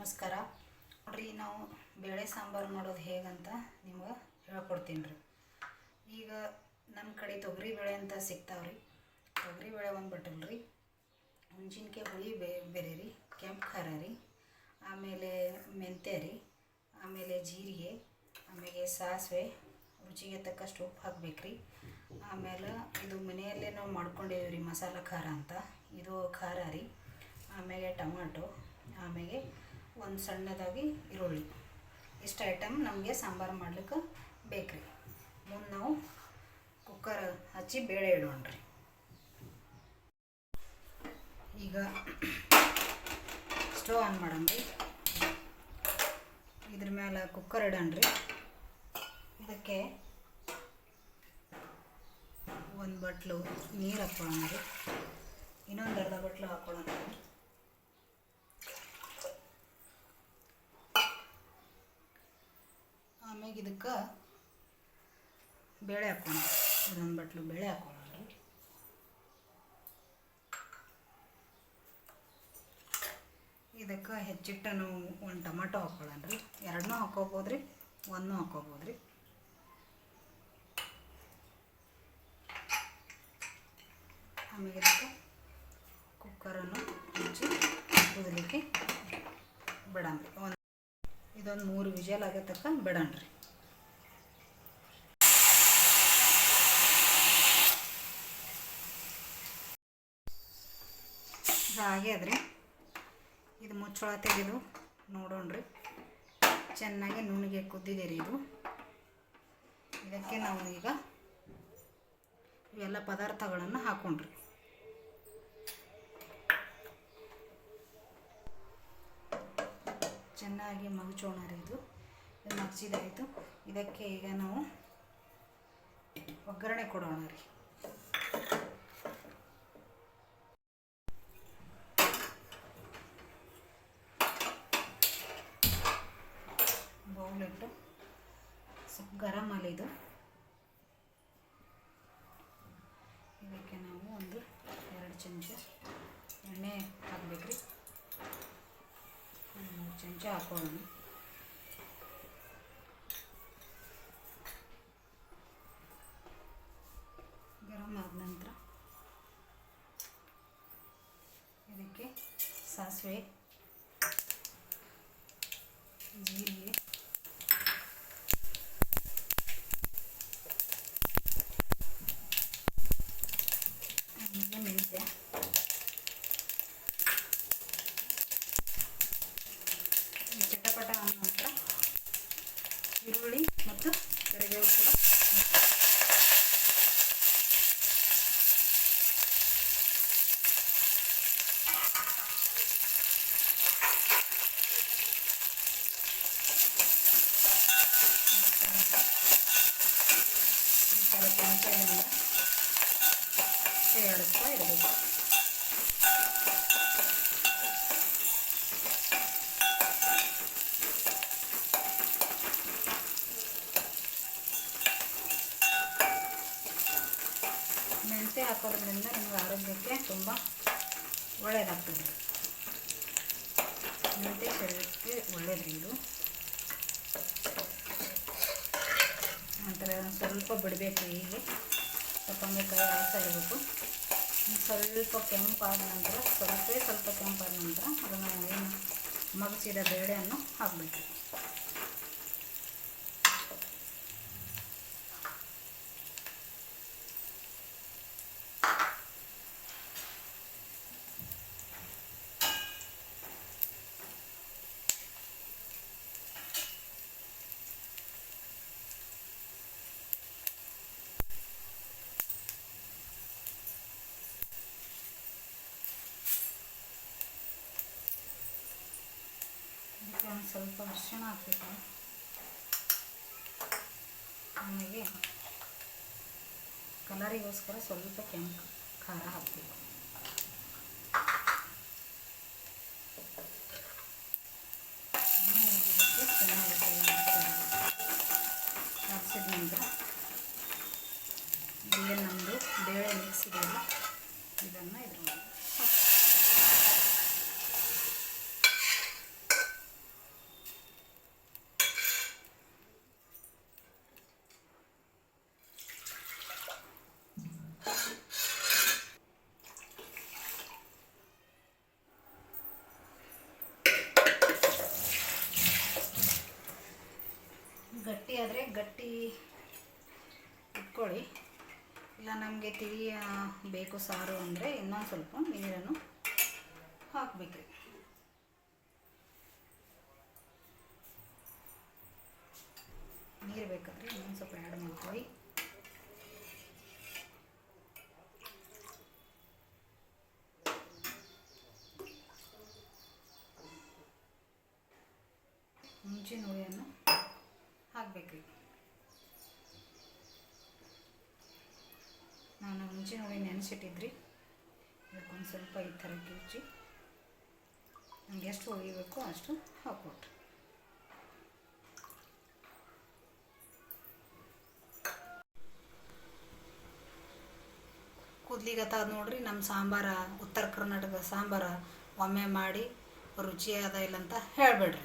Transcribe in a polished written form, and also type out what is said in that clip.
ನಮಸ್ಕಾರ ನೋಡ್ರಿ. ನಾವು ಬೇಳೆ ಸಾಂಬಾರು ಮಾಡೋದು ಹೇಗಂತ ನಿಮ್ಗೆ ಹೇಳ್ಕೊಡ್ತೀನಿ ರೀ. ಈಗ ನಮ್ಮ ಕಡೆ ತೊಗರಿ ಬೇಳೆ ಅಂತ ಸಿಗ್ತಾವ್ರಿ. ತೊಗರಿ ಬೇಳೆ ಒಂದು ಬಟಲ್ ರೀ, ಮೆಣಸಿನ್ಕಾಯಿ ಹುಳಿ ಬೇರೆ ರೀ, ಕೆಂಪು ಖಾರ ರೀ, ಆಮೇಲೆ ಮೆಂತ್ಯ ರೀ, ಆಮೇಲೆ ಜೀರಿಗೆ, ಆಮೇಲೆ ಸಾಸಿವೆ, ರುಚಿಗೆ ತಕ್ಕಷ್ಟು ಉಪ್ಪು ಹಾಕ್ಬೇಕು ರೀ. ಆಮೇಲೆ ಇದು ಮನೆಯಲ್ಲೇ ನಾವು ಮಾಡ್ಕೊಂಡಿದ್ದೀವಿ ರೀ, ಮಸಾಲ ಖಾರ ಅಂತ, ಇದು ಖಾರ ರೀ. ಆಮೇಲೆ ಟೊಮಾಟೊ, ಆಮೇಲೆ ಒಂದು ಸಣ್ಣದಾಗಿ ಈರುಳ್ಳಿ. ಇಷ್ಟು ಐಟಮ್ ನಮಗೆ ಸಾಂಬಾರು ಮಾಡ್ಲಿಕ್ಕೆ ಬೇಕ್ರಿ. ಮುಂದೆ ನಾವು ಕುಕ್ಕರ್ ಹಚ್ಚಿ ಬೇಳೆ ಇಡೋಣ್ರಿ. ಈಗ ಸ್ಟವ್ ಆನ್ ಮಾಡಮ್ರಿ. ಇದ್ರ ಮೇಲೆ ಕುಕ್ಕರ್ ಇಡೋಣ್ರಿ. ಇದಕ್ಕೆ ಒಂದು ಬಟ್ಲು ನೀರು ಹಾಕ್ಕೊಳ್ಳೋಣ ರೀ. ಇನ್ನೊಂದು ಅರ್ಧ ಬಟ್ಲು ಹಾಕ್ಕೊಳ್ಳೋಣ ರೀ. ಆಮೇಲೆ ಇದಕ್ಕೆ ಬೇಳೆ ಹಾಕ್ಕೊಳ್ಳೋಣ. ಇನ್ನೊಂದು ಬಟ್ಲು ಬೇಳೆ ಹಾಕ್ಕೊಳ್ಳೋಣ ರೀ. ಇದಕ್ಕೆ ಹೆಚ್ಚಿಟ್ಟ ನಾವು ಒಂದು ಟೊಮಾಟೊ ಹಾಕ್ಕೊಳ್ಳೋಣ ರೀ. ಎರಡನ್ನೂ ಹಾಕ್ಕೋಬೋದು ರೀ, ಒಂದೂ ಹಾಕ್ಕೋಬೋದು ರೀ. ಆಮೇಲೆ ಇದಕ್ಕೆ ಕುಕ್ಕರನ್ನು ಮುಚ್ಚಿ ಕುದಲಿಕ್ಕೆ ಬಿಡೋಣ್ರಿ. ಇದೊಂದು 3 ವಿಜಲ್ ಆಗೋ ತನಕ ಬಿಡೋಣ್ರಿ. ಇದು ಆಗ್ಯದ್ರಿ. ಇದು ಮುಚ್ಚಳ ತೆಗೆದು ನೋಡೋಣ್ರಿ. ಚೆನ್ನಾಗಿ ನುಣ್ಣಗೆ ಕುದ್ದಿದೆ ರೀ ಇದು. ಇದಕ್ಕೆ ನಾವು ಈಗ ಇವೆಲ್ಲ ಪದಾರ್ಥಗಳನ್ನು ಹಾಕೊಂಡ್ರಿ. ಚೆನ್ನಾಗಿ ಮಗಚೋಣ ರೀ. ಇದು ಮಗಚಿದಾಯಿತು. ಇದಕ್ಕೆ ಈಗ ನಾವು ಒಗ್ಗರಣೆ ಕೊಡೋಣ ರೀ. ಬೌಲಿಟ್ಟು ಸ್ವಲ್ಪ ಗರಂ ಇದು. ಇದಕ್ಕೆ ನಾವು ಒಂದು 2 ಚಮಚ ಎಣ್ಣೆ ಹಾಕ್ಬೇಕ್ರಿ. 3 ಚಮಚ ಹಾಕೊಳ್ಳೋಣ. ಗರಂ ಆದ ನಂತರ ಇದಕ್ಕೆ ಸಾಸಿವೆ, ಜೀರಿಗೆ, ಆಮೇಲೆ ಮೆಂತ್ಯ, ಚಟಪಟ ಆದ ನಂತರ ಈರುಳ್ಳಿ ಮತ್ತು ಕರಿಬೇವು ಕೂಡ ಚಮಚದಿಂದ ಕೈ ಆಡಿಸ್ತಾ ಇರಬೇಕು. ಮೆಂತ್ಯ ಹಾಕೋದ್ರಿಂದ ನಿಮ್ಗೆ ಆರೋಗ್ಯಕ್ಕೆ ತುಂಬ ಒಳ್ಳೆಯದಾಗ್ತದೆ. ಮೆಂತ್ಯ ಶರೀರಕ್ಕೆ ಒಳ್ಳೆಯದ್ರಿ ಇದು. ನಂತರ ಸ್ವಲ್ಪ ಬಿಡಬೇಕು. ಹೀಗೆ ಕೊತ್ತಂಬರಿ ಕಾಯಿ ಹಾಕ್ತಾ ಇರಬೇಕು. ಸ್ವಲ್ಪ ಕೆಂಪಾದ ನಂತರ ಸ್ವಲ್ಪ ಕೆಂಪಾದ ನಂತರ ಅದನ್ನು ಏನು ಮಗಚಿದ ಬೇಳೆಯನ್ನು ಹಾಕಬೇಕು. ಒಂದು ಸ್ವಲ್ಪ ಅರಿಶಿಣ ಹಾಕಬೇಕು. ಆಮೇಲೆ ಕಲರಿಗೋಸ್ಕರ ಸ್ವಲ್ಪ ಕೆಂಪು ಖಾರ ಹಾಕಬೇಕು. ಇದಕ್ಕೆ ಚೆನ್ನಾಗಿ ಹಾಕಿಸಿದ ನಂತರ ಇಲ್ಲಿ ನಮ್ಮದು ಬೇಳೆ ಮಿಕ್ಸ್ ಇದೆಯಲ್ಲ ಇದನ್ನು ಇದ್ರ ಇಟ್ಕೊಳ್ಳಿ. ಇಲ್ಲ ನಮಗೆ ತಿಳಿ ಬೇಕು ಸಾರು ಅಂದರೆ ಇನ್ನೊಂದು ಸ್ವಲ್ಪ ನೀರನ್ನು ಹಾಕಬೇಕು. ನೀರು ಬೇಕಾದರೆ ಇನ್ನೊಂದು ಸ್ವಲ್ಪ ಆ್ಯಡ್ ಮಾಡ್ಕೊಳ್ಳಿ. ಮುಂಚಿನ ಹುಳಿಯನ್ನು ಹಾಕಬೇಕು. ನಾನು ಮುಂಚಿನ ಹುಳಿ ನೆನೆಸಿಟ್ಟಿದ್ರಿ, ಇದಕ್ಕೊಂದು ಸ್ವಲ್ಪ ಈ ಥರ ಕಿಚ್ಚಿ ನಮ್ಗೆ ಎಷ್ಟು ಹುಳಿ ಬೇಕೋ ಅಷ್ಟು ಹಾಕ್ಕೊಟ್ರಿ. ಕುದ್ಲಿಗತ್ತಾದ ನೋಡ್ರಿ ನಮ್ಮ ಸಾಂಬಾರ, ಉತ್ತರ ಕರ್ನಾಟಕದ ಸಾಂಬಾರ. ಒಮ್ಮೆ ಮಾಡಿ ರುಚಿ ಅದ ಇಲ್ಲ ಅಂತ ಹೇಳಿಬಿಡ್ರಿ.